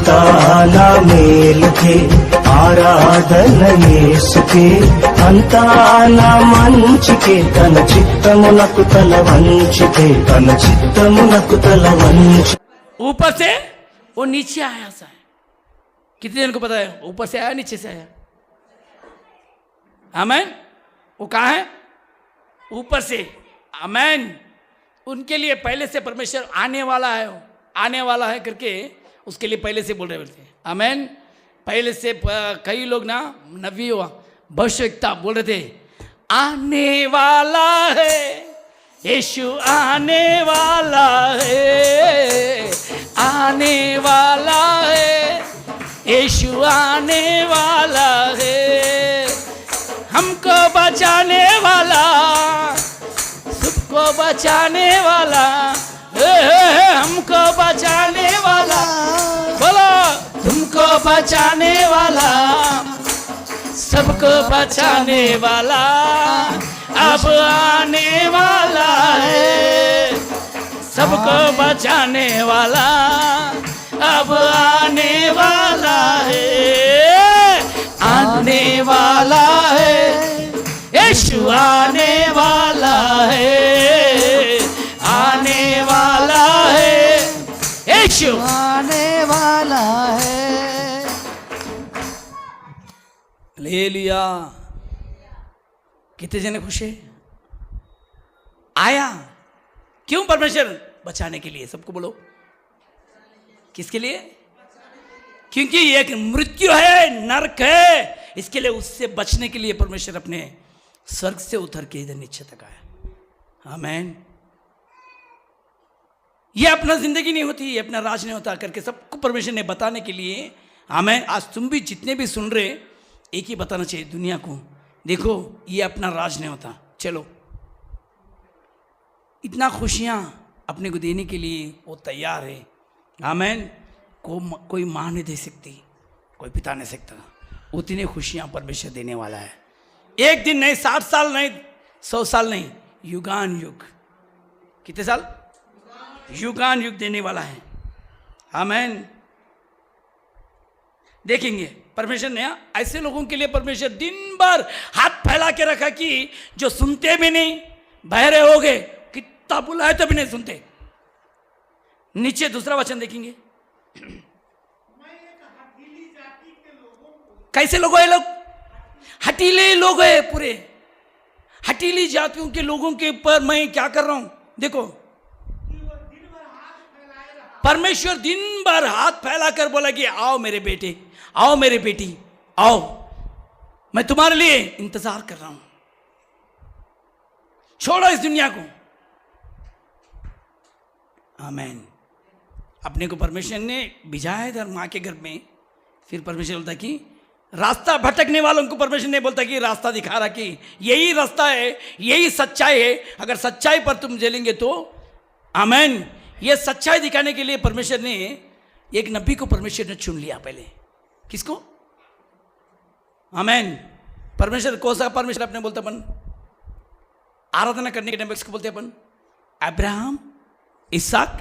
అంతానా మేలుకే ఆరాధన యేసుకే అంతానా మంచికే తన చిత్తమునకు తల వంచితే తన చిత్తమునకు తల వంచి ऊपर से वो नीचे आया सा है। कितने जन को पता है ऊपर से आया नीचे से आया? आमेन। वो कहाँ है? ऊपर से। आमेन। उनके लिए पहले से परमेश्वर आने वाला है, आने वाला है करके उसके लिए पहले से बोल रहे बोलते हैं। आमेन। पहले से कई लोग ना नबी भविष्यवक्ता बोल रहे थे आने वाला है यीशु, आने वाला है, आने वाला है यीशु, आने वाला है, हमको बचाने वाला, सबको बचाने वाला, हमको बचाने वाला, बोलो तुमको बचाने वाला, सबको बचाने वाला अब आने वाला है, सबको बचाने वाला अब आने वाला है, आने वाला है यीशु, आने वाला है, आने वाला है यीशु, आने वाला है। हालेलुया। कितने जने खुश है? आया क्यों? परमेश्वर बचाने के लिए। सबको बोलो किसके लिए? क्योंकि एक मृत्यु है, नरक है, इसके लिए उससे बचने के लिए परमेश्वर अपने स्वर्ग से उतर के इधर नीचे तक आया। आमेन। ये अपना जिंदगी नहीं होती, ये अपना राज नहीं होता करके सबको परमेश्वर ने बताने के लिए। आमेन। आज तुम भी जितने भी सुन रहे एक ही बताना चाहिए दुनिया को, देखो ये अपना राज नहीं होता। चलो इतना खुशियां अपने को देने के लिए वो तैयार है। आमेन। कोई माँ नहीं दे सकती, कोई पिता नहीं सकता, उतनी खुशियां परमेश्वर देने वाला है। एक दिन नहीं, 60 साल नहीं, 100 साल नहीं, युगान युग। कितने साल? युगान युग देने वाला है। आमेन। देखेंगे परमेश्वर ने ऐसे लोगों के लिए परमेश्वर दिन भर हाथ फैला के रखा कि जो सुनते भी नहीं, बहरे हो गए, कितना बुलाए तो भी नहीं सुनते। नीचे दूसरा वचन देखेंगे। कैसे लोग है? लोग हटीले लोग है, पूरे हटीली जातियों के लोगों के ऊपर मैं क्या कर रहा हूं? देखो परमेश्वर दिन भर हाथ फैलाकर बोला कि आओ मेरे बेटे, आओ मेरे बेटी, आओ, मैं तुम्हारे लिए इंतजार कर रहा हूं, छोड़ो इस दुनिया को। आमेन। अपने को परमेश्वर ने भिजाया इधर माँ के घर में, फिर परमेश्वर बोलता कि रास्ता भटकने वालों को परमेश्वर ने बोलता कि रास्ता दिखा रहा कि यही रास्ता है, यही सच्चाई है, अगर सच्चाई पर तुम चलेंगे तो। आमेन। ये सच्चाई दिखाने के लिए परमेश्वर ने एक नबी को परमेश्वर ने चुन लिया। पहले किसको? आमेन। परमेश्वर कौन सा परमेश्वर अपने बोलते अपन आराधना करने के टाइम किसको बोलते अपन? अब्राहम, इसहाक,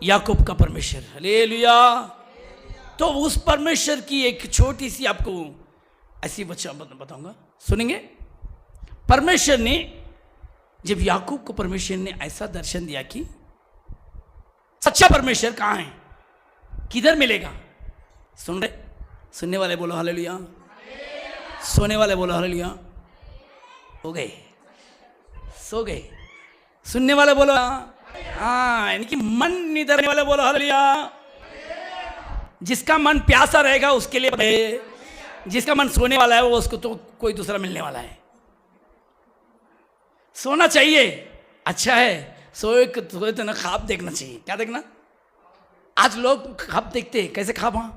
याकूब का परमेश्वर। हालेलुया। तो उस परमेश्वर की एक छोटी सी आपको ऐसी बच्चा बताऊंगा, सुनेंगे। परमेश्वर ने जब याकूब को परमेश्वर ने ऐसा दर्शन दिया कि सच्चा परमेश्वर कहाँ है, किधर मिलेगा? सुन रहे? सुनने वाले बोलो हालेलुया, सोने वाले बोलो हालेलुया। हो गए, सो गए। सुनने वाले बोलो हाँ, यानी कि मन निधरने वाले बोलो हालेलुया। जिसका मन प्यासा रहेगा उसके लिए, जिसका मन सोने वाला है वो उसको तो कोई दूसरा मिलने वाला है। सोना चाहिए, अच्छा है, सोए तो ना ख्वाब देखना चाहिए। क्या देखना? आज लोग ख्वाब देखते हैं। कैसे ख्वाब? वहां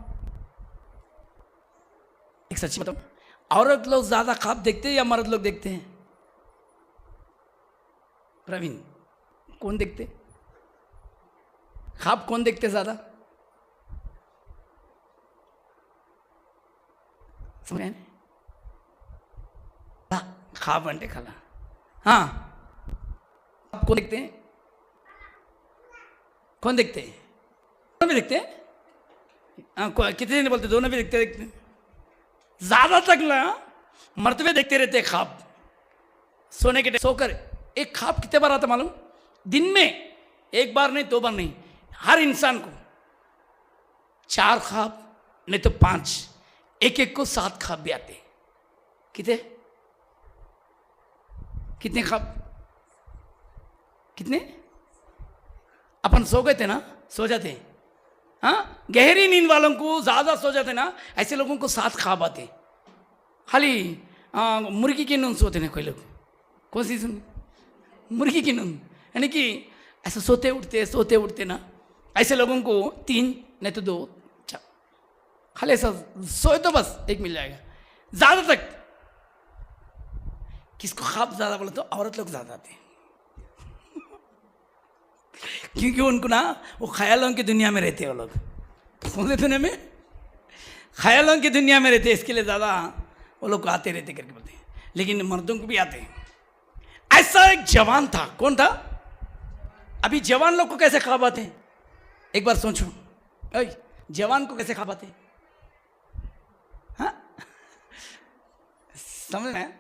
एक सच्ची बताओ, औरत लोग ज्यादा ख्वाब देखते हैं या मर्द लोग देखते हैं? प्रवीण, कौन देखते ख्वाब? कौन देखते ज्यादा? ख्वाब अंटे खाला। हाँ, आप कौन देखते हैं? कौन देखते हैं? कौन भी देखते हैं? कितने नहीं बोलते, दोनों भी देखते देखते ज्यादा तक ना मर्तबे देखते रहते ख्वाब। सोने के सोकर एक ख्वाब कितने बार आता मालूम? दिन में एक बार नहीं, 2 बार नहीं, हर इंसान को 4 ख्वाब नहीं तो 5, एक एक को 7 ख्वाब भी आते। कितने कितने ख्वाब? कितने? अपन सो गए थे ना, सो जाते, हाँ, गहरी नींद वालों को ज्यादा सो जाते ना, ऐसे लोगों को 7 ख्वाब आते। खाली मुर्गी की नींद सोते ना कोई लोग। कौन सी सुन? मुर्गी की नींद, यानी कि ऐसा सोते उठते ना, ऐसे लोगों को 3 नहीं तो 2 4, खाली ऐसा सोए तो बस एक मिल जाएगा। ज्यादा तक किसको ख्वाब ज्यादा बोले तो औरत लोग ज्यादा आते हैं, क्योंकि उनको ना वो ख्यालों की दुनिया में रहते हैं। वो लोग कौन से दुनिया में? ख्यालों की दुनिया में रहते हैं, इसके लिए ज़्यादा वो लोग आते रहते करके बोलते हैं। लेकिन मर्दों को भी आते हैं। ऐसा एक जवान था, कौन था? अभी जवान लोग को कैसे ख्वाब आते हैं? एक बार सोचो, जवान को कैसे ख्वाब आते हैं? हाँ, समझ में?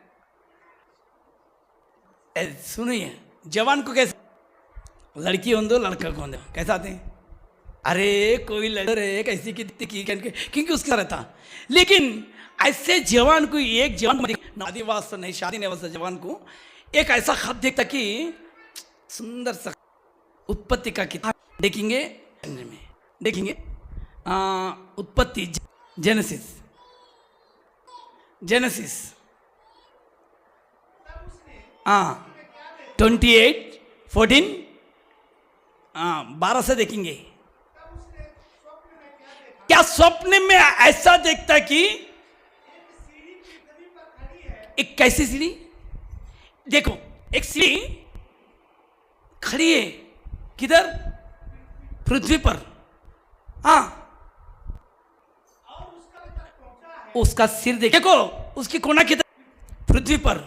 सुनिए, जवान को कैसे, लड़की हो दो लड़का को दो, कैसे आते हैं? अरे कोई लड़के कैसी की क्योंकि उसका रहता। लेकिन ऐसे जवान को, एक जवान आदिवास नहीं, शादी नहीं वाला जवान को एक ऐसा खत देखता कि सुंदर सा उत्पत्ति का किताब देखेंगे में देखेंगे, उत्पत्ति, जेनेसिस 28:14 12 से देखेंगे। क्या स्वप्न में ऐसा देखता कि एक कैसी सीढ़ी, देखो एक सीढ़ी खड़ी है, किधर? पृथ्वी पर। हाँ, उसका सिर देखो, उसकी कोना किधर? पृथ्वी पर।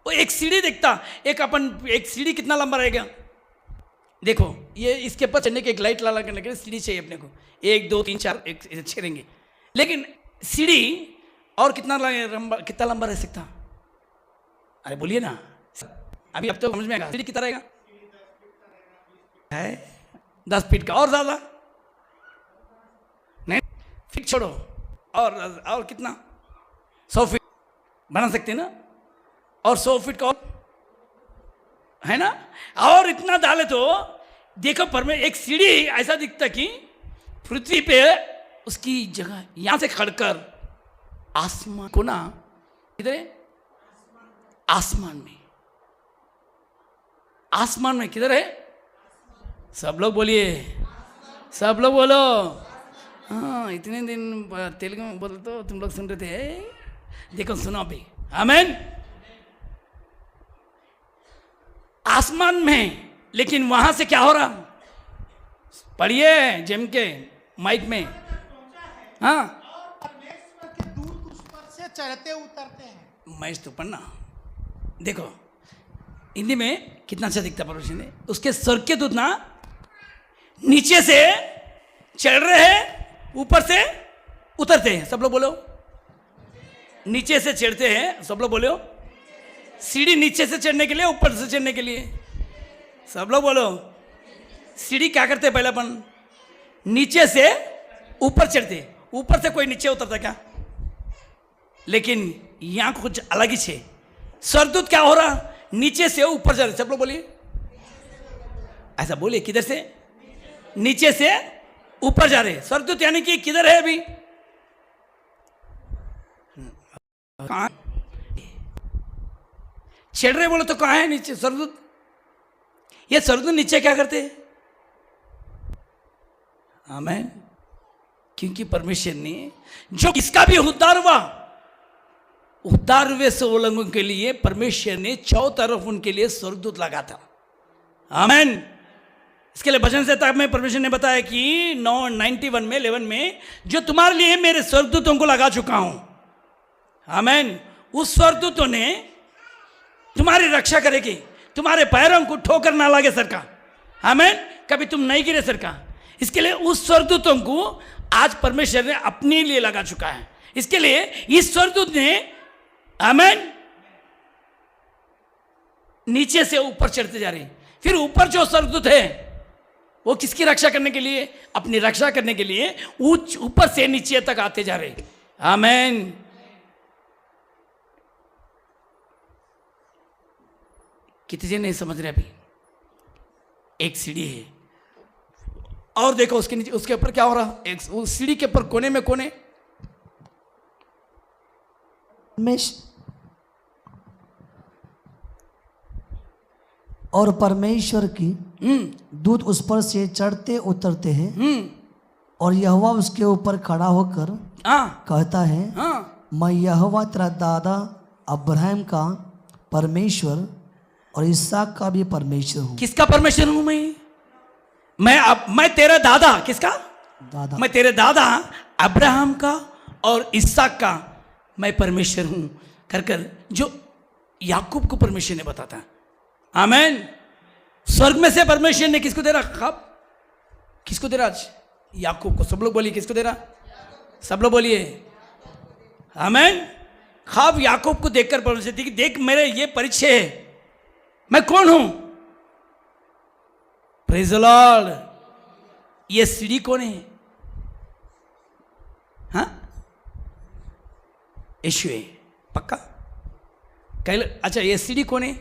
वो एक सीढ़ी देखता, एक सीढ़ी कितना लंबा रहेगा? देखो ये इसके ऊपर चढ़ने के एक लाइट लाला करने के लिए सीढ़ी चाहिए अपने को, 1 2 3 4 6 रहेंगे। लेकिन सीढ़ी और कितना लंबा रह सकता? अरे बोलिए ना, अभी अब तो समझ में आएगा। सीढ़ी कितना रहेगा? है 10 फीट का, और ज्यादा नहीं, फीट छोड़ो, और कितना? 100 फीट बना सकते हैं ना, और 100 फीट का और है ना, और इतना डाले तो देखो पर में एक सीढ़ी ऐसा दिखता कि पृथ्वी पे उसकी जगह यहां से खड़कर आसमान को ना, किधर? आसमान में किधर है? सब लोग बोलिए, सब लोग बोलो। हाँ, इतने दिन तेलुगु में बोल तो तुम लोग सुन रहे थे। देखो सुनो अभी, आमीन। आसमान में, लेकिन वहां से क्या हो रहा? पढ़िए जेम के माइक में। हाँ, परमेश्वर के दूत उस पर से चढ़ते उतरते हैं। मैं तो पढ़ना, देखो हिंदी में कितना अच्छा दिखता परमेश्वर ने। उसके स्वर्ग के दूत ना नीचे से चढ़ रहे हैं, ऊपर से उतरते हैं। सब लोग बोलो, नीचे से चढ़ते हैं। सब लोग बोलो, सीढ़ी नीचे से चढ़ने के लिए, ऊपर से चढ़ने के लिए। सब लोग बोलो, सीढ़ी क्या करते हैं? पहले अपन नीचे से ऊपर चढ़ते, ऊपर से कोई नीचे उतरता क्या? लेकिन यहां कुछ अलग ही है। स्वर्गदूत क्या हो रहा? नीचे से ऊपर जा रहे। सब लोग बोलिए, ऐसा बोलिए, किधर से? नीचे से ऊपर जा रहे स्वर्गदूत, यानी कि किधर है अभी? कहां चढ़ रहे बोलो तो कहां है नीचे स्वर्गदूत? ये स्वर्गदूत नीचे क्या करते हैं? आमीन। क्योंकि परमेश्वर ने जो इसका भी उद्धार हुआ, उद्धार हुए सो लोगों के लिए परमेश्वर ने 4 तरफ उनके लिए स्वर्गदूत लगा था। आमीन। इसके लिए भजन से तक में परमेश्वर ने बताया कि 91 में जो तुम्हारे लिए मेरे स्वर्गदूतों को लगा चुका हूं। आमीन। उस स्वर्गदूतों ने तुम्हारी रक्षा करेगी, तुम्हारे पैरों को ठोकर ना लगे सरका। आमीन। कभी तुम नहीं गिरे सरका। इसके लिए उस स्वर्गदूतों को आज परमेश्वर ने अपने लिए लगा चुका है। इसके लिए इस स्वर्गदूत ने आमेन नीचे से ऊपर चढ़ते जा रहे हैं। फिर ऊपर जो स्वर्गदूत है वो किसकी रक्षा करने के लिए? अपनी रक्षा करने के लिए ऊपर से नीचे तक आते जा रहे हैं। आमेन। कितने जन नहीं समझ रहे? अभी एक सीढ़ी है और देखो उसके नीचे, उसके ऊपर क्या हो रहा? एक उस सीढ़ी के ऊपर कोने में कोने और परमेश्वर की दूत उस पर से चढ़ते उतरते हैं और यहोवा उसके ऊपर खड़ा होकर कहता है, मैं यहोवा तेरा दादा अब्राहम का परमेश्वर और इसहाक का भी परमेश्वर हूँ। किसका परमेश्वर हूं मैं तेरे दादा, किसका दादा? मैं तेरे दादा अब्राहम का और इसहाक का मैं परमेश्वर हूं कर जो याकूब को परमेश्वर ने बताता। आमेन। स्वर्ग में से परमेश्वर ने किसको दे रहा? ख्वाब किसको दे रहा? आज याकूब को। सब लोग बोलिए किसको दे रहा? सब लोग बोलिए आमेन। ख्वाब याकूब को देखकर परमेश्वर देखिए, देख मेरे ये परिचय है, मैं कौन हूं। Praise the Lord. ये सीढ़ी कौन है? हाँ, यीशु है। पक्का? अच्छा, ये सीढ़ी कौन है?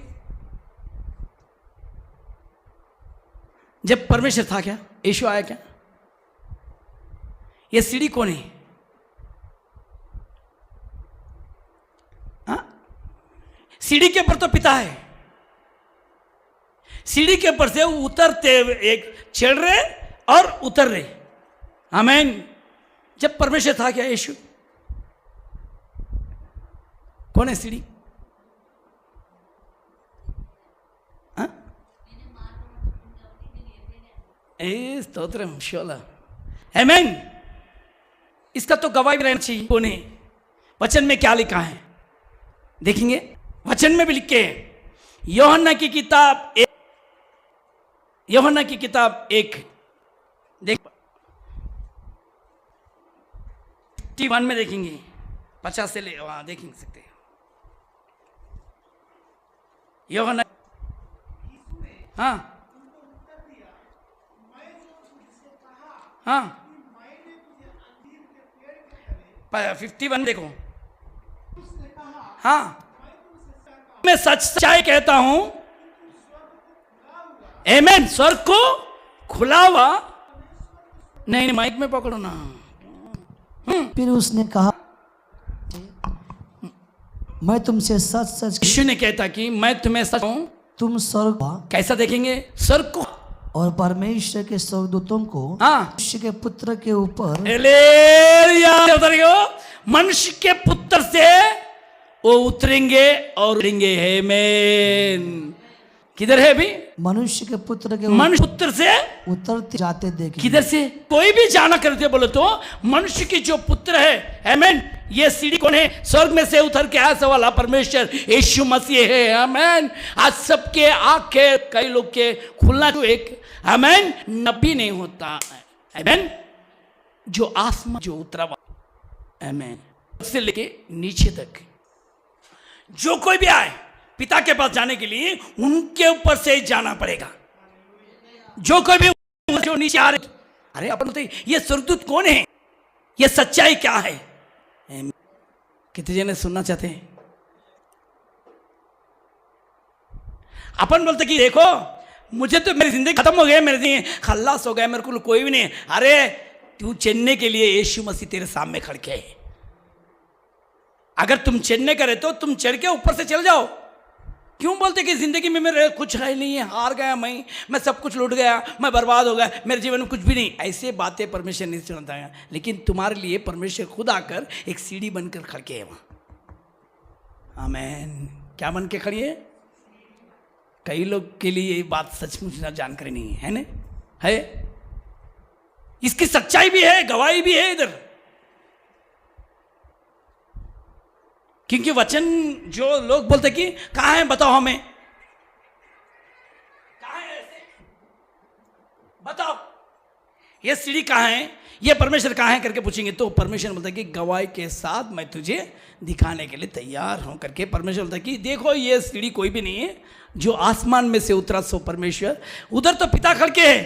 जब परमेश्वर था क्या? यीशु आया क्या? ये सीढ़ी कौन है? हाँ, सीढ़ी के ऊपर तो पिता है। सीढ़ी के ऊपर से उतरते एक चढ़ रहे और उतर रहे। आमीन। जब परमेश्वर था क्या? यीशु कौन है? सीढ़ी। स्तोत्रम शोला। आमीन। इसका तो गवाही रहना चाहिए। कौन है? वचन में क्या लिखा है देखेंगे। वचन में भी लिखे हैं। यूहन्ना की किताब 1 देख 51 में देखेंगे। 50 से ले वहां देख सकते हैं। यूहन्ना, हाँ हाँ 51 देखो। हाँ, मैं सच्चाई कहता हूं, आमीन। स्वर्ग को खुला हुआ नहीं, माइक में पकड़ो ना। फिर उसने कहा, मैं तुमसे सच सच। यीशु ने कहता कि मैं तुम्हें सच हूं, तुम स्वर्ग कैसा देखेंगे? स्वर्ग को और परमेश्वर के स्वर्गदूतों को मनुष्य के पुत्र के ऊपर। मनुष्य के पुत्र से वो उतरेंगे और उतरेंगे। आमीन। किधर है अभी? मनुष्य के पुत्र के मनुष्य पुत्र से उतरते जाते देखेंगे। किधर से? कोई भी जाना करते बोलो तो मनुष्य की जो पुत्र है। आमीन। ये सीढ़ी कौन है? स्वर्ग में से उतर के आया वाला परमेश्वर यीशु मसीह है। आमीन। आज सबके आंखें कई लोग के खुलना जो एक आमीन नबी नहीं होता। आमीन। जो आसमान जो उतरा, आमीन, से लेके नीचे तक जो कोई भी आए पिता के पास जाने के लिए उनके ऊपर से जाना पड़ेगा। जो कोई भी जो नीचे आ रहे, अरे अपन बोलते ये स्वर्गदूत कौन है? ये सच्चाई क्या है? कितने जने सुनना चाहते हैं? अपन बोलते कि देखो मुझे तो मेरी जिंदगी खत्म हो गई, मेरी जिंदगी खल्लास हो गया, मेरे को कोई भी नहीं। अरे तू चलने के लिए यीशु मसीह तेरे सामने खड़के है। अगर तुम चलने करे तो तुम चढ़ के ऊपर से चल जाओ। क्यों बोलते कि जिंदगी में मेरे कुछ है नहीं है, हार गया मैं सब कुछ लूट गया, मैं बर्बाद हो गया, मेरे जीवन में कुछ भी नहीं। ऐसे बातें परमेश्वर नहीं सुनाता है। लेकिन तुम्हारे लिए परमेश्वर खुद आकर एक सीढ़ी बनकर खड़के है वहां। आमीन। क्या बन के खड़ी है? कई लोग के लिए ये बात सचमुच ना जानकारी नहीं है ना? है। इसकी सच्चाई भी है, गवाही भी है इधर। क्योंकि वचन जो लोग बोलते कि कहाँ है बताओ हमें, कहाँ है ऐसे बताओ। ये सीढ़ी कहाँ है, ये परमेश्वर कहाँ है करके पूछेंगे तो परमेश्वर बोलता है कि गवाही के साथ मैं तुझे दिखाने के लिए तैयार हूं करके परमेश्वर बोलता है कि देखो ये सीढ़ी कोई भी नहीं है जो आसमान में से उतरा सो परमेश्वर, उधर तो पिता खड़ के है,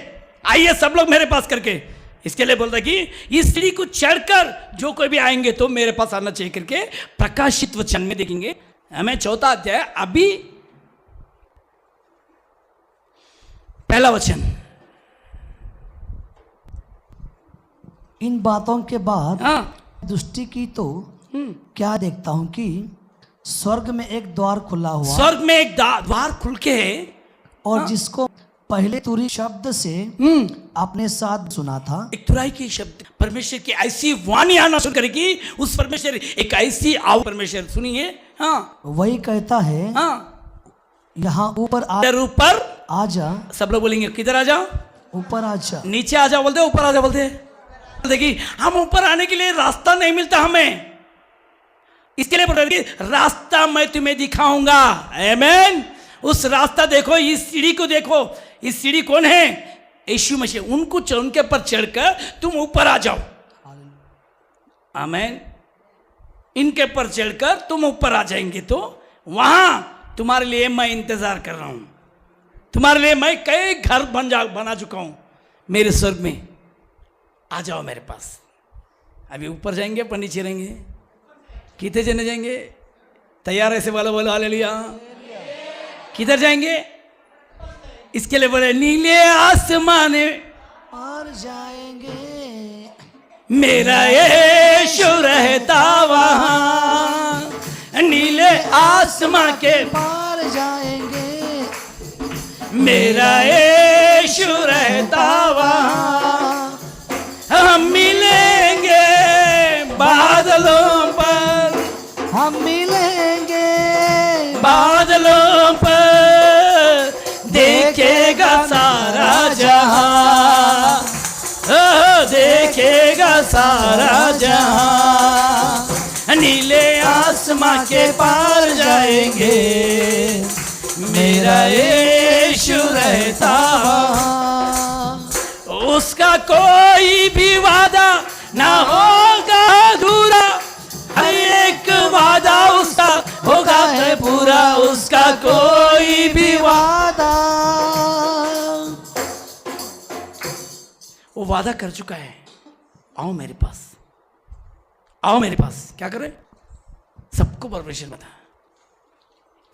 आइए सब लोग मेरे पास करके। इसके लिए बोलता है कि इस सीढ़ी को चढ़कर जो कोई भी आएंगे तो मेरे पास आना चाहिए करके प्रकाशित वचन में देखेंगे। हमें 4 अध्याय अभी पहला वचन। इन बातों के बाद हाँ दृष्टि की तो क्या देखता हूं कि स्वर्ग में एक द्वार खुला हुआ, स्वर्ग में एक द्वार खुल के है, और जिसको पहले तुरी शब्द से अपने साथ सुना था। एक तुराई की शब्द परमेश्वर की ऐसी वाणी आना शुरू करेगी, उस परमेश्वर एक ऐसी आओ परमेश्वर सुनिए। हाँ वही कहता है, हाँ यहाँ ऊपर ऊपर आ जा। सब लोग बोलेंगे किधर आ जाओ, ऊपर आ जा। नीचे आ जाओ बोलते, ऊपर आ जाओ बोलते। देखिए हम ऊपर आने के लिए रास्ता नहीं मिलता हमें, इसके लिए बोल रहे रास्ता मैं तुम्हें दिखाऊंगा। आमेन। उस रास्ता देखो, इस सीढ़ी को देखो, इस सीढ़ी कौन है, यीशु मसीह। उनके ऊपर चढ़कर तुम ऊपर आ जाओ। आमेन। इनके ऊपर चढ़कर तुम ऊपर आ जाएंगे तो वहां तुम्हारे लिए मैं इंतजार कर रहा हूं, तुम्हारे लिए मैं कई घर बना चुका हूं मेरे स्वर्ग में। आ जाओ मेरे पास। अभी ऊपर जाएंगे पर नीचे रहेंगे। कितने जने जाएंगे? तैयार ऐसे वाला बोलो हालेलुया। किधर जाएंगे? इसके लिए बोले नीले आसमान पार जाएंगे, मेरा यीशु रहता वहां। नीले आसमां के पार जाएंगे, मेरा यीशु रहता वहां। हम मिलेंगे बादलों पर, हम मिलेंगे बादलों पर, देखेगा सारा जहां, देखेगा सारा जहां। नीले आसमां के पार जाएंगे, मेरा यीशु रहता। उसका कोई भी वादा ना होगा अधूरा, हर एक वादा उसका होगा है पूरा। उसका कोई भी वादा, वो वादा कर चुका है। आओ मेरे पास, आओ मेरे पास। क्या करे? सबको परमेश्वर बता,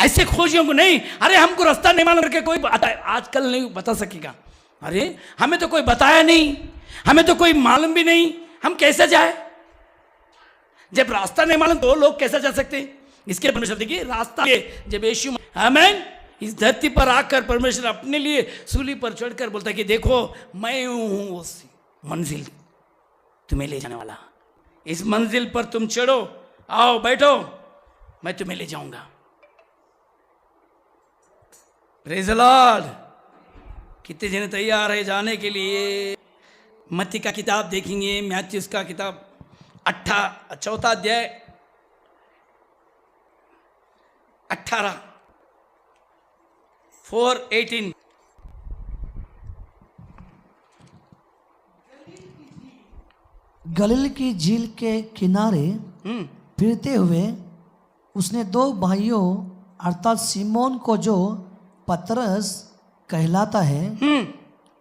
ऐसे खोजियों को नहीं। अरे हमको रास्ता नहीं मालूम करके कोई आजकल नहीं बता सकेगा। अरे हमें तो कोई बताया नहीं, हमें तो कोई मालूम भी नहीं, हम कैसे जाए? जब रास्ता नहीं मालूम तो लोग कैसे जा सकते? इसके परमेश्वर देखिए रास्ता जब यीशु आमेन इस धरती पर आकर परमेश्वर अपने लिए सूली पर चढ़कर बोलता है कि देखो मैं हूं उस मंजिल तुम्हें ले जाने वाला। इस मंजिल पर तुम चढ़ो, आओ बैठो, मैं तुम्हें ले जाऊंगा। Praise the Lord. कितने जने तैयार है जाने के लिए? मत्ती का किताब देखेंगे, मैथ्यूस का किताब 4 अध्याय 18 4:18। गलील की झील के किनारे फिरते हुए उसने 2 भाइयों अर्थात सिमोन को जो पतरस कहलाता है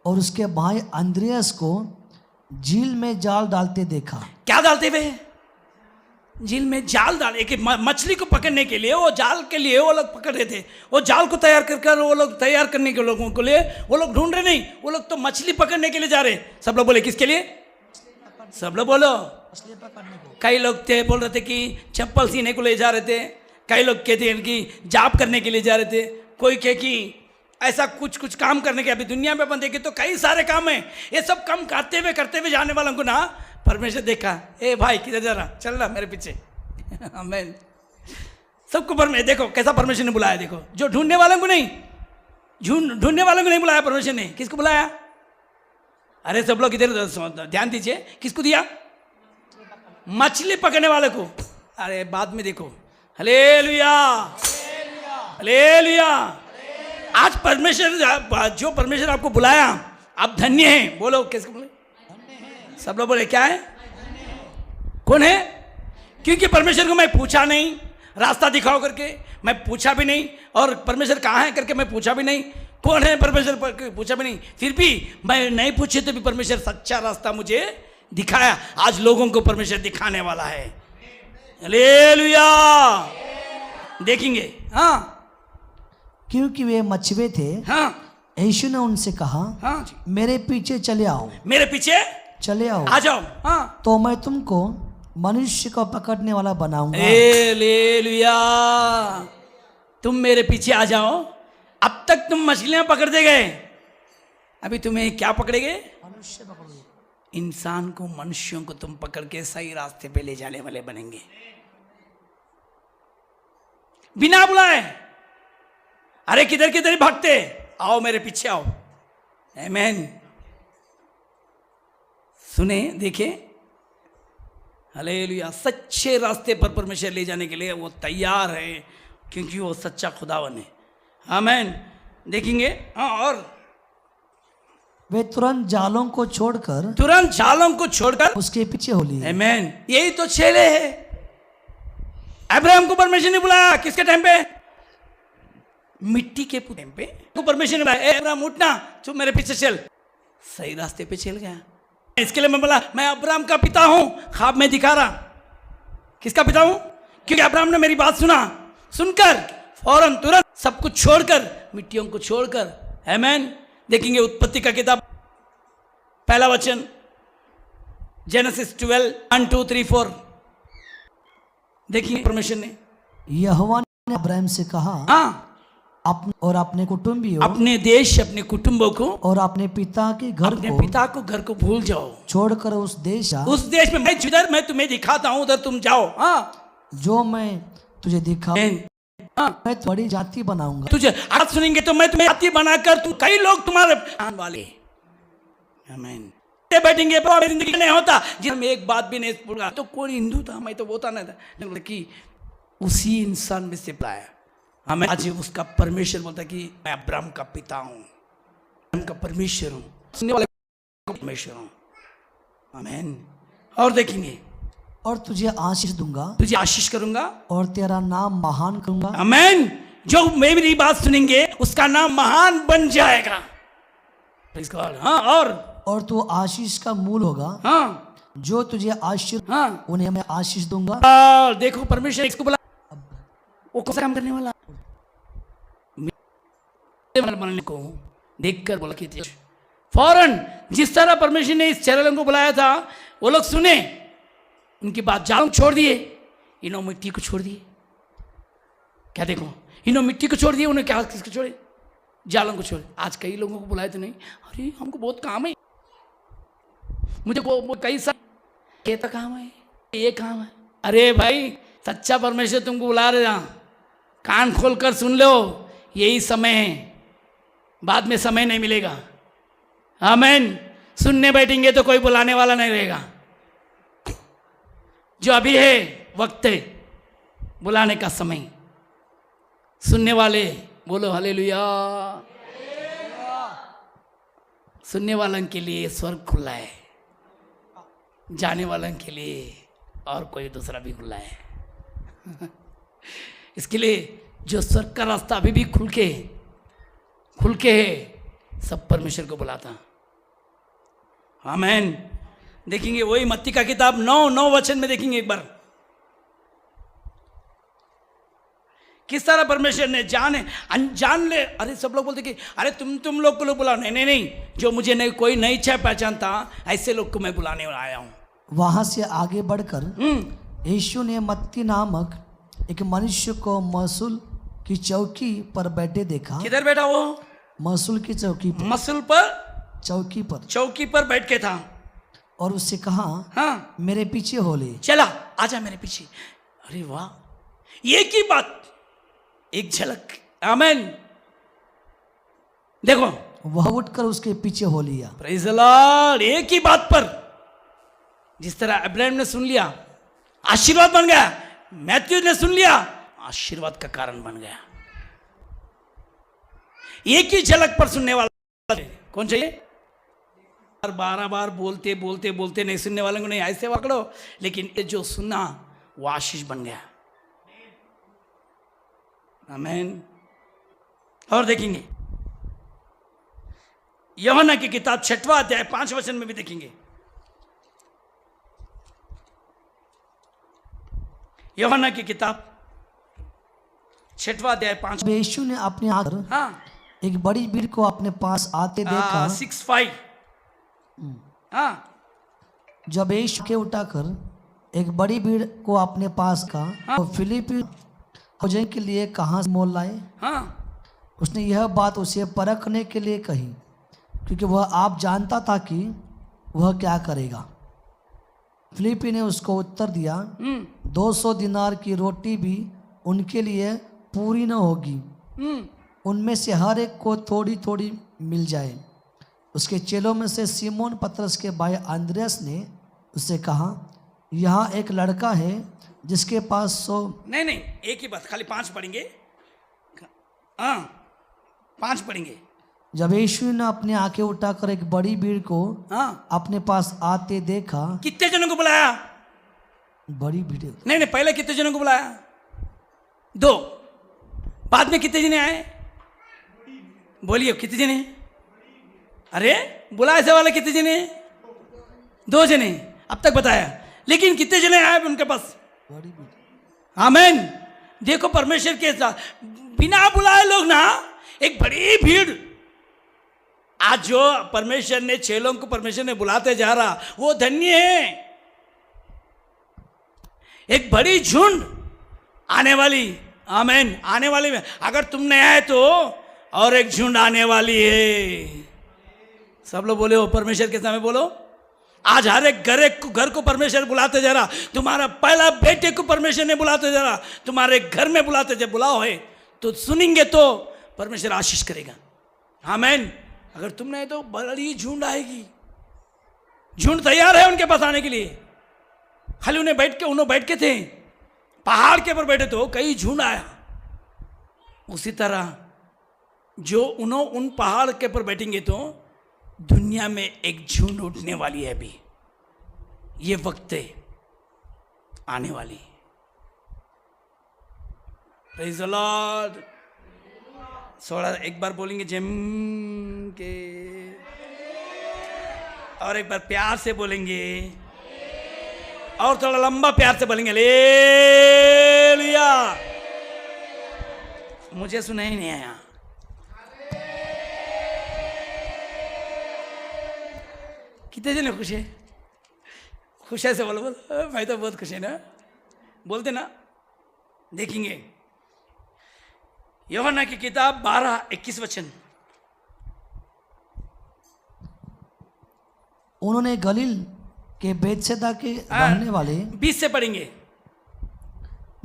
और उसके भाई अंद्रियास को झील में जाल डालते देखा। क्या डालते हुए? झील में जाल डाले कि मछली को पकड़ने के लिए, वो जाल के लिए वो लोग पकड़ रहे थे। वो जाल को तैयार कर वो लोग तैयार करने के लोगों को लिए वो लोग ढूंढ रहे नहीं, वो लोग तो मछली पकड़ने के लिए जा रहे। सब लोग बोले किसके लिए? सब लोग बोलो। कई लोग थे बोल रहे थे कि चप्पल सीने को ले जा रहे थे, कई लोग कहते हैं कि जाप करने के लिए जा रहे थे, कोई कहे कि ऐसा कुछ काम करने के। अभी दुनिया में अपन देखे तो कई सारे काम हैं। ये सब काम करते हुए जाने वालों को ना परमेश्वर देखा, ए भाई किधर जा रहा, चल रहा मेरे पीछे। आमीन। सबको परमेश्वर देखो कैसा परमेश्वर ने बुलाया। देखो जो ढूंढने वालों को नहीं, ढूंढने वालों को नहीं बुलाया परमेश्वर ने। किसको बुलाया? अरे सब लोग इधर ध्यान दीजिए, किसको दिया? मछली पकड़ने वाले को। अरे बाद में देखो। Hallelujah, hallelujah. आज परमेश्वर, जो परमेश्वर आपको बुलाया आप धन्य हैं। बोलो किसको बोले? सब लोग बोले क्या है? कौन है? क्योंकि परमेश्वर को मैं पूछा नहीं, रास्ता दिखाओ करके मैं पूछा भी नहीं, और परमेश्वर कहाँ है करके मैं पूछा भी नहीं, कौन है परमेश्वर पूछा भी नहीं, फिर भी मैं नहीं पूछे तो भी परमेश्वर सच्चा रास्ता मुझे दिखाया। आज लोगों को परमेश्वर दिखाने वाला है। हालेलुया। देखेंगे। हाँ क्योंकि वे मछुए थे, हाँ यीशु ने उनसे कहा, हाँ जी, मेरे पीछे चले आओ, मेरे पीछे चले आओ, आ जाओ। हाँ, तो मैं तुमको मनुष्य को पकड़ने वाला बनाऊंगा। हालेलुया। तुम मेरे पीछे आ जाओ। अब तक तुम मछलियां पकड़ते गए, अभी तुम्हें क्या पकड़ेंगे? मनुष्य पकड़ोगे। इंसान को, मनुष्यों को तुम पकड़ के सही रास्ते पे ले जाने वाले बनेंगे, बिना बुलाए। अरे किधर किधर भागते, आओ मेरे पीछे आओ। आमीन। सुने, देखे, हालेलुया। सच्चे रास्ते पर परमेश्वर ले जाने के लिए वो तैयार है, क्योंकि वो सच्चा खुदावन है। आमीन। देखेंगे। हाँ, और वे तुरंत जालों को छोड़कर, तुरंत जालों को छोड़कर उसके पीछे हो लिए। आमीन। यही तो चेले है। अब्राहम को परमेश्वर ने बुलाया किसके टाइम पे? मिट्टी के टाइम पे को परमेश्वर ने बुलाया, अब्राहम उठना, तू मेरे पीछे चल। सही रास्ते पे चल गया। इसके लिए मैं बोला, मैं अब्राहम का पिता हूं, ख्वाब में दिखा रहा। किसका पिता हूं? क्योंकि अब्राहम ने मेरी बात सुना, सुनकर फौरन तुरंत सब कुछ छोड़कर, मिट्टियों को छोड़कर। आमीन। देखेंगे उत्पत्ति का किताब, पहला वचन, जेनेसिस 12, 1, 2, 3, 4। देखिए परमेश्वर ने, यहोवा ने अब्राहम से कहा, हाँ, और अपने कुटुंबियों, अपने देश, अपने कुटुंबों को, और अपने पिता के घर अपने को, पिता को, घर को भूल जाओ, छोड़कर उस देश जा, उस देश में मैं जिधर मैं तुम्हें दिखाता हूं उधर तुम जाओ। हाँ, जो मैं तुझे दिखा, आमीन। हाँ, मैं बड़ी जाति बनाऊंगा। तुझे आज सुनेंगे तो मैं तुम्हें जाति बनाकर, तुम कई लोग तुम्हारे आने वाले। आमीन। बैठेंगे पर जिंदगी नहीं होता जिसमें एक बात भी नहीं पूरा, तो कौन हिंदू था, मैं तो होता नहीं था, कि उसी इंसान में से पाया। हमें आज उसका परमेश्वर बोलता कि मैं अब्राहम का पिता हूं, अब्राहम का परमेश्वर हूं, सुनने वाले का परमेश्वर हूं। आमीन। और देखेंगे, और तुझे आशीष दूंगा, तुझे आशीष करूंगा, और तेरा नाम महान करूंगा। आमीन। जो मेरी बात सुनेंगे उसका नाम महान बन जाएगा। Praise God। हाँ, और तू आशीष का मूल होगा। हाँ, जो तुझे आशीष, हाँ, उन्हें मैं आशीष दूंगा। और देखो परमेश्वर इसको बोला, वो कौन सा काम करने वाला? बनने को देखकर बोला कि फौरन जिस तरह परमेश्वर ने इस चैनल को बुलाया था, वो लोग सुने, उनकी बात जालों छोड़ दिए, इन्हों मिट्टी को छोड़ दिए। क्या देखो, इन्हों मिट्टी को छोड़ दिए, उन्हें क्या किसको छोड़े? जालों को छोड़े। आज कई लोगों को बुलाए तो नहीं, अरे हमको बहुत काम है, मुझे वो कई सारे ये तो काम है, ये काम है। अरे भाई, सच्चा परमेश्वर तुमको बुला रहा, कान खोलकर सुन लो, यही समय है, बाद में समय नहीं मिलेगा। आमीन। सुनने बैठेंगे तो कोई बुलाने वाला नहीं रहेगा। जो अभी है वक्त है बुलाने का समय। सुनने वाले बोलो हालेलुया। सुनने वालों के लिए स्वर्ग खुला है, जाने वालों के लिए और कोई दूसरा भी खुला है। इसके लिए जो स्वर्ग का रास्ता अभी भी खुल के है, सब परमेश्वर को बुलाता। आमीन। देखेंगे वही मत्ती का किताब 9 वचन में देखेंगे एक बार, किस तरह परमेश्वर ने जान ले। अरे सब लोग बोलते कि अरे तुम लोग को लोग बुलाओ। नहीं, जो मुझे नहीं कोई नहीं पहचानता, ऐसे लोग को मैं बुलाने आया हूं। वहां से आगे बढ़कर यीशु ने मत्ती नामक एक मनुष्य को महसूल की चौकी पर बैठे देखा। किधर बैठा वो? महसूल की चौकी पर, मसूल पर, चौकी पर बैठ के था। और उससे कहा, हाँ, मेरे पीछे हो ले, चला आजा मेरे पीछे। अरे वाह, एक ही बात, एक झलक। आमीन। देखो, वह उठकर उसके पीछे हो लिया। Praise the Lord. एक ही बात पर, जिस तरह अब्राहम ने सुन लिया, आशीर्वाद बन गया। मैथ्यू ने सुन लिया, आशीर्वाद का कारण बन गया। एक ही झलक पर सुनने वाला कौन चाहिए? 12 बार बोलते बोलते बोलते नहीं सुनने वालों को नहीं ऐसे पकड़ो, लेकिन ये जो सुना वो आशीष बन गया। आमीन। और देखेंगे यूहन्ना की किताब 6वां अध्याय 5 वचन में भी देखेंगे। यूहन्ना की किताब 6वां अध्याय 5। जब यीशु ने अपने आकर हाँ एक बड़ी भीड़ को अपने पास आते देखा, 6:5। हाँ जब यीशु के उठाकर एक बड़ी भीड़ को अपने पास का, तो फिलिप्पी खोजने के लिए कहाँ से मोल लाए? हाँ उसने यह बात उसे परखने के लिए कही, क्योंकि वह आप जानता था कि वह क्या करेगा। फिलिप्पी ने उसको उत्तर दिया, 200 दिनार की रोटी भी उनके लिए पूरी न होगी, उनमें से हर एक को थोड़ी थोड़ी मिल जाए। उसके चेलों में से सिमोन पतरस के भाई अंद्रयास ने उससे कहा, यहाँ एक लड़का है जिसके पास 100। नहीं एक ही बात, खाली 5 पढ़ेंगे। हाँ 5 पढ़ेंगे। जब यीशु ने अपनी आंखें उठाकर एक बड़ी भीड़ को हाँ अपने पास आते देखा। कितने जनों को बुलाया? बड़ी भीड़। नहीं पहले कितने जनों को बुलाया? 2। बाद में कितने जने आए? बोलिए कितने जने? अरे बुलाए से वाले कितने जने? 2 जने अब तक बताया, लेकिन कितने जने आए उनके पास? बड़ी भीड़। आमीन। देखो परमेश्वर के साथ बिना बुलाए लोग ना, एक बड़ी भीड़। आज जो परमेश्वर ने चेलों को परमेश्वर ने बुलाते जा रहा, वो धन्य है। एक बड़ी झुंड आने वाली। आमीन। आने वाली में अगर तुम नहीं आए तो और एक झुंड आने वाली है। सब लोग बोले हो परमेश्वर के सामने बोलो। आज हर एक घर को परमेश्वर बुलाते जा रहा। तुम्हारा पहला बेटे को परमेश्वर ने बुलाते जा रहा, तुम्हारे घर में बुलाते जब बुलाओ है तो सुनेंगे तो परमेश्वर आशीष करेगा। आमीन। अगर तुम नहीं तो बड़ी झुंड आएगी। झुंड तैयार है उनके पास आने के लिए। खाली उन्हें बैठ के थे, पहाड़ के ऊपर बैठे तो कई झुंड आया। उसी तरह जो उन पहाड़ के ऊपर बैठेंगे तो दुनिया में एक झुंड उठने वाली है। अभी ये वक्त है आने वाली। Praise the Lord. थोड़ा एक बार बोलेंगे जम के, और एक बार प्यार से बोलेंगे, और थोड़ा लंबा प्यार से बोलेंगे हालेलुया। मुझे सुना ही नहीं आया। कितने जने खुश है? खुश है से बोलो। मैं तो बहुत खुश है ना, बोलते ना। देखेंगे यूहन्ना की किताब 12:21 वचन। उन्होंने गलील के बेतसैदा के रहने वाले 20 से पढ़ेंगे।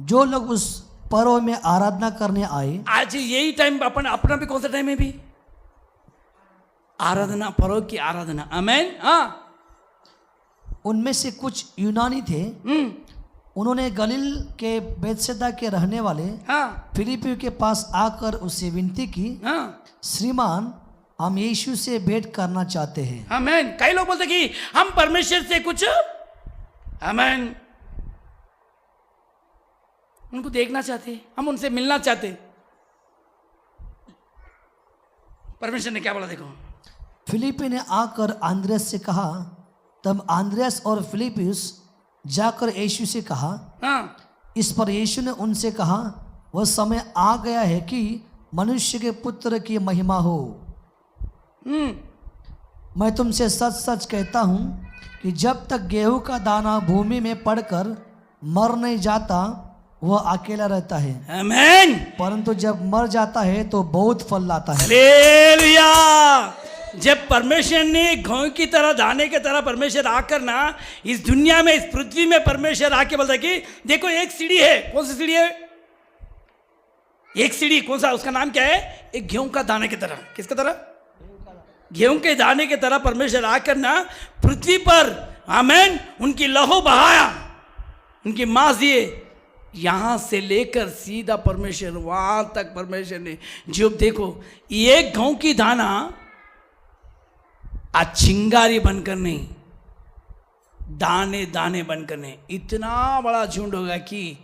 जो लोग उस पर्व में आराधना करने आए। आज यही टाइम अपना भी कौन सा टाइम है? भी आराधना, पर्व की आराधना। आमीन। हाँ उनमें से कुछ यूनानी थे। उन्होंने गलील के बेतसैदा के रहने वाले हाँ फिलिप्पी के पास आकर उससे विनती की, हाँ श्रीमान हम यीशु से भेंट करना चाहते हैं। आमीन। कई लोग बोलते कि हम परमेश्वर से कुछ, आमीन, उनको देखना चाहते, हम उनसे मिलना चाहते। परमेश्वर ने क्या बोला देखो। फिलिप्पी ने आकर अंद्रयास से कहा। तब अंद्रयास और फिलिप्पुस जाकर यीशु से कहा। हाँ इस पर यीशु ने उनसे कहा, वह समय आ गया है कि मनुष्य के पुत्र की महिमा हो। मैं तुमसे सच सच कहता हूँ कि जब तक गेहूं का दाना भूमि में पड़कर मर नहीं जाता वह अकेला रहता है, आमीन, परंतु जब मर जाता है तो बहुत फल लाता है। हालेलुया। जब परमेश्वर ने गेहूं की तरह, दाने की तरह परमेश्वर आकर ना इस दुनिया में, इस पृथ्वी में परमेश्वर आके बोलता है कि देखो एक सीढ़ी है। कौन सी सीढ़ी है? एक सीढ़ी कौन सा? उसका नाम क्या है? एक गेहूं का दाने की तरह। किसकी तरह? गेहूं के दाने की तरह परमेश्वर आकर ना पृथ्वी पर, आमीन, उनकी लहू बहाया, उनकी मांस दिए। यहां से लेकर सीधा परमेश्वर वहां तक परमेश्वर ने जो, देखो एक गेहूं की दाना आज चिंगारी बनकर नहीं, दाने दाने बनकर नहीं, इतना बड़ा झुंड होगा कि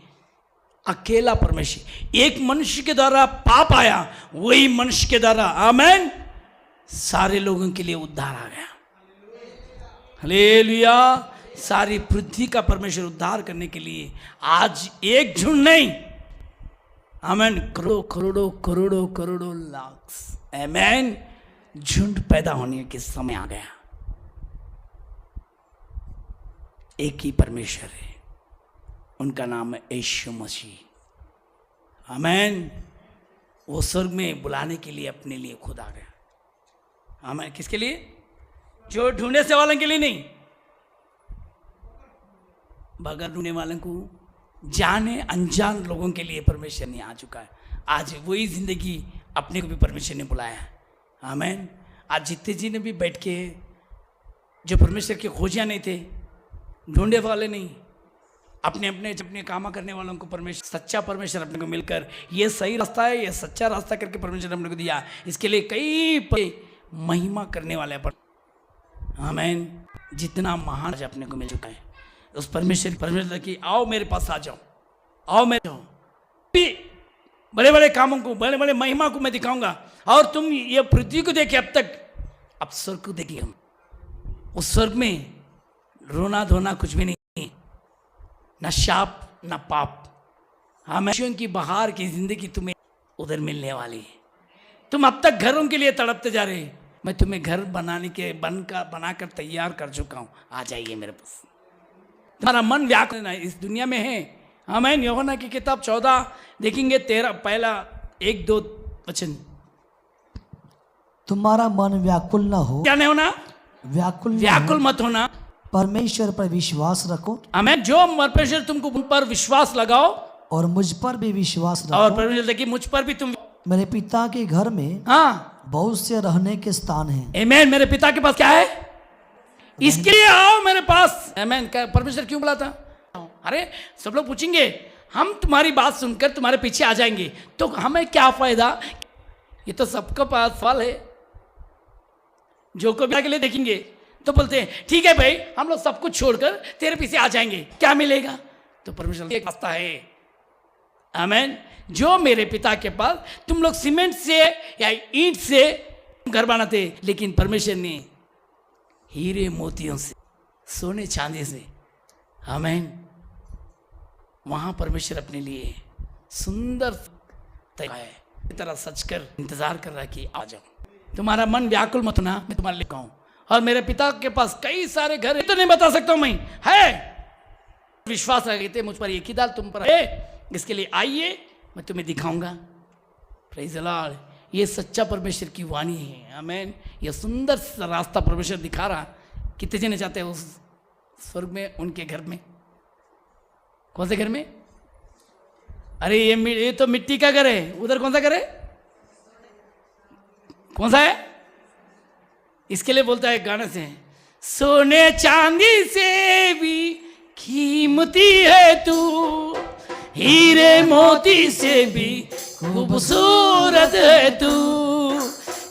अकेला परमेश्वर, एक मनुष्य के द्वारा पाप आया, वही मनुष्य के द्वारा आमेन सारे लोगों के लिए उद्धार आ गया। हालेलुया। सारी पृथ्वी का परमेश्वर उद्धार करने के लिए आज एक झुंड नहीं, आमेन, करोड़ों करोड़ों करोड़ों करोड़ों लाख आमेन झुंड पैदा होने के समय आ गया। एक ही परमेश्वर है, उनका नाम है यीशु मसीह। आमेन। वो स्वर्ग में बुलाने के लिए अपने लिए खुद आ गया। आमेन। किसके लिए? जो ढूंढने से वालों के लिए नहीं, बगैर ढूंढने वालों को, जाने अनजान लोगों के लिए परमेश्वर ने आ चुका है। आज वही जिंदगी अपने को भी परमेश्वर ने बुलाया है। आमेन। आज जितने जी ने भी बैठ के जो परमेश्वर के खोजियां नहीं थे, ढूंढे वाले नहीं, अपने अपने अपने काम करने वालों को परमेश्वर, सच्चा परमेश्वर अपने को मिलकर ये सही रास्ता है, ये सच्चा रास्ता करके परमेश्वर ने अपने को दिया। इसके लिए कई महिमा करने वाले पर आमेन। जितना महान अपने को मिल चुका है, उस परमेश्वर की आओ मेरे पास आ जाओ, आओ मेरे जाओ, बड़े बड़े कामों को, बड़े बड़े महिमा को मैं दिखाऊंगा। और तुम ये पृथ्वी को देखे अब तक, अब स्वर्ग को देखिए। हम उस स्वर्ग में रोना धोना कुछ भी नहीं, न शाप न पाप। हमेशा की बहार की जिंदगी तुम्हें उधर मिलने वाली है। तुम अब तक घरों के लिए तड़पते जा रहे, मैं तुम्हें घर बनाने के बनाकर तैयार कर चुका हूं। आ जाइए मेरे पास। तुम्हारा मन व्याकुल इस दुनिया में है। आमीन। यूहन्ना की किताब 14 देखेंगे 13 पहला 1-2 वचन। तुम्हारा मन व्याकुल न हो। क्या नहीं होना? व्याकुल मत होना। परमेश्वर पर विश्वास रखो। आमीन। जो परमेश्वर तुमको उन पर विश्वास लगाओ और मुझ पर भी विश्वास रखो। और परमेश्वर देखिए मुझ पर भी तुम। मेरे पिता के घर में बहुत से रहने के स्थान हैं। आमीन। मेरे पिता के पास क्या है? इसके लिए आओ मेरे पास। आमीन। परमेश्वर क्यों बुलाता? अरे सब लोग पूछेंगे, हम तुम्हारी बात सुनकर तुम्हारे पीछे आ जाएंगे तो हमें क्या फायदा? ये तो सबका पास सवाल है। जो को के लिए देखेंगे तो बोलते हैं ठीक है भाई, हम लोग सब कुछ छोड़कर तेरे पीछे आ जाएंगे, क्या मिलेगा? तो परमेश्वर एक रास्ता है। आमीन। जो मेरे पिता के पास तुम लोग सीमेंट से या ईंट से घर बनाते, लेकिन परमेश्वर ने हीरे मोतियों से, सोने चांदी से, आमीन, वहां परमेश्वर अपने लिए सुंदर तरह सच कर इंतजार कर रहा है कि आ जाओ। तुम्हारा मन व्याकुल मत होना, मैं तुम्हारे लिए कहूं। और मेरे पिता के पास कई सारे घर है, तो नहीं बता सकता हूं मैं, है विश्वास रखे थे मुझ पर, एक ही दाल तुम पर है। इसके लिए आइए, मैं तुम्हें दिखाऊंगा। Praise the Lord. ये सच्चा परमेश्वर की वाणी है। आमीन। ये सुंदर सा रास्ता परमेश्वर दिखा रहा। कितने जने चाहते हैं उस स्वर्ग में, उनके घर में? कौन से घर में? अरे ये तो मिट्टी का घर है। उधर कौन सा घर है? कौन सा है? इसके लिए बोलता है गाने से, सोने चांदी से भी कीमती है तू, हीरे मोती से भी खूबसूरत है तू,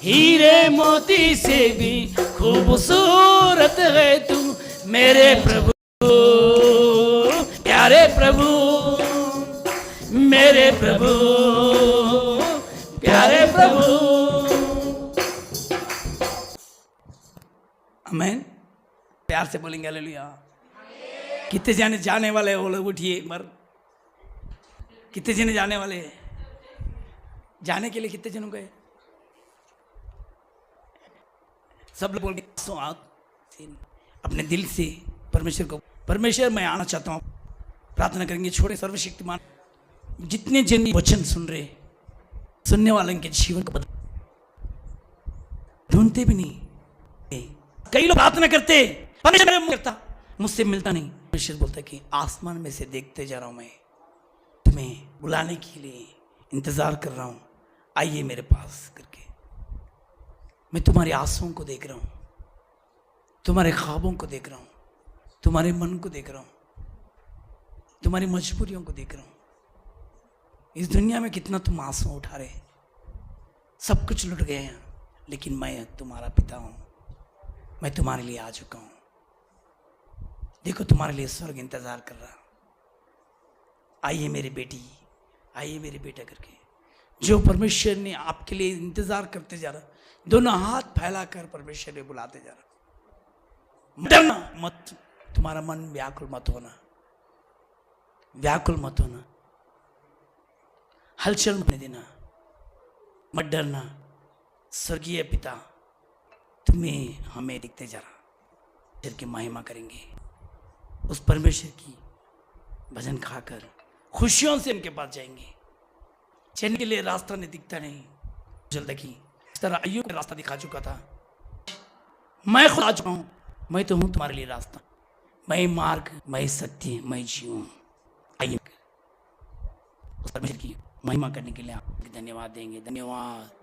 हीरे मोती से भी खूबसूरत है तू, मेरे प्रभु, प्यारे प्रभु, मेरे प्रभु, प्यारे प्रभु। आमीन। प्यार से बोलेंगे हालेलुया। कितने जाने वाले हैं वो लोग? उठिए एक बार। कितने जने जाने वाले हैं? जाने के लिए कितने जनों गए? सब लोग बोल के अपने दिल से परमेश्वर को, परमेश्वर मैं आना चाहता हूँ। प्रार्थना करेंगे। छोड़े सर्वशक्तिमान, जितने जन वचन सुन रहे, सुनने वालों के जीवन को बदल, ढूंढते भी नहीं। कई लोग प्रार्थना करते, परमेश्वर करता, मुझसे मिलता नहीं। परमेश्वर बोलता है कि आसमान में से देखते जा रहा हूं, मैं तुम्हें बुलाने के लिए इंतजार कर रहा हूं, आइए मेरे पास करके। मैं तुम्हारी आंसुओं को देख रहा हूं, तुम्हारे ख्वाबों को देख रहा हूं, तुम्हारे मन को देख रहा हूं, तुम्हारी मजबूरियों को देख रहा हूं। इस दुनिया में कितना तुम आंसू उठा रहे, सब कुछ लुट गए हैं, लेकिन मैं तुम्हारा पिता हूं। मैं तुम्हारे लिए आ चुका हूं, देखो तुम्हारे लिए स्वर्ग इंतजार कर रहा। आइए मेरी बेटी, आइए मेरे बेटा करके जो परमेश्वर ने आपके लिए इंतजार करते जा रहा, दोनों हाथ फैलाकर परमेश्वर ने बुलाते जा रहा। डरना मत, तुम्हारा मन व्याकुल मत होना, व्याकुल मत होना, हलचल मत देना, मत डरना। स्वर्गीय पिता तुम्हें हमें दिखते जा रहा, परमेश्वर की महिमा करेंगे, उस परमेश्वर की भजन खाकर खुशियों से उनके पास जाएंगे। चलने के लिए रास्ता नहीं दिखता नहीं, जल्द की इस तरह अय्यूब को रास्ता दिखा चुका था। मैं खुद आ चुका हूं, मैं तो हूं तुम्हारे लिए रास्ता, मैं मार्ग, मैं सत्य, मैं जीवन। आइए उस परमेश्वर की महिमा करने के लिए आपको धन्यवाद देंगे। धन्यवाद।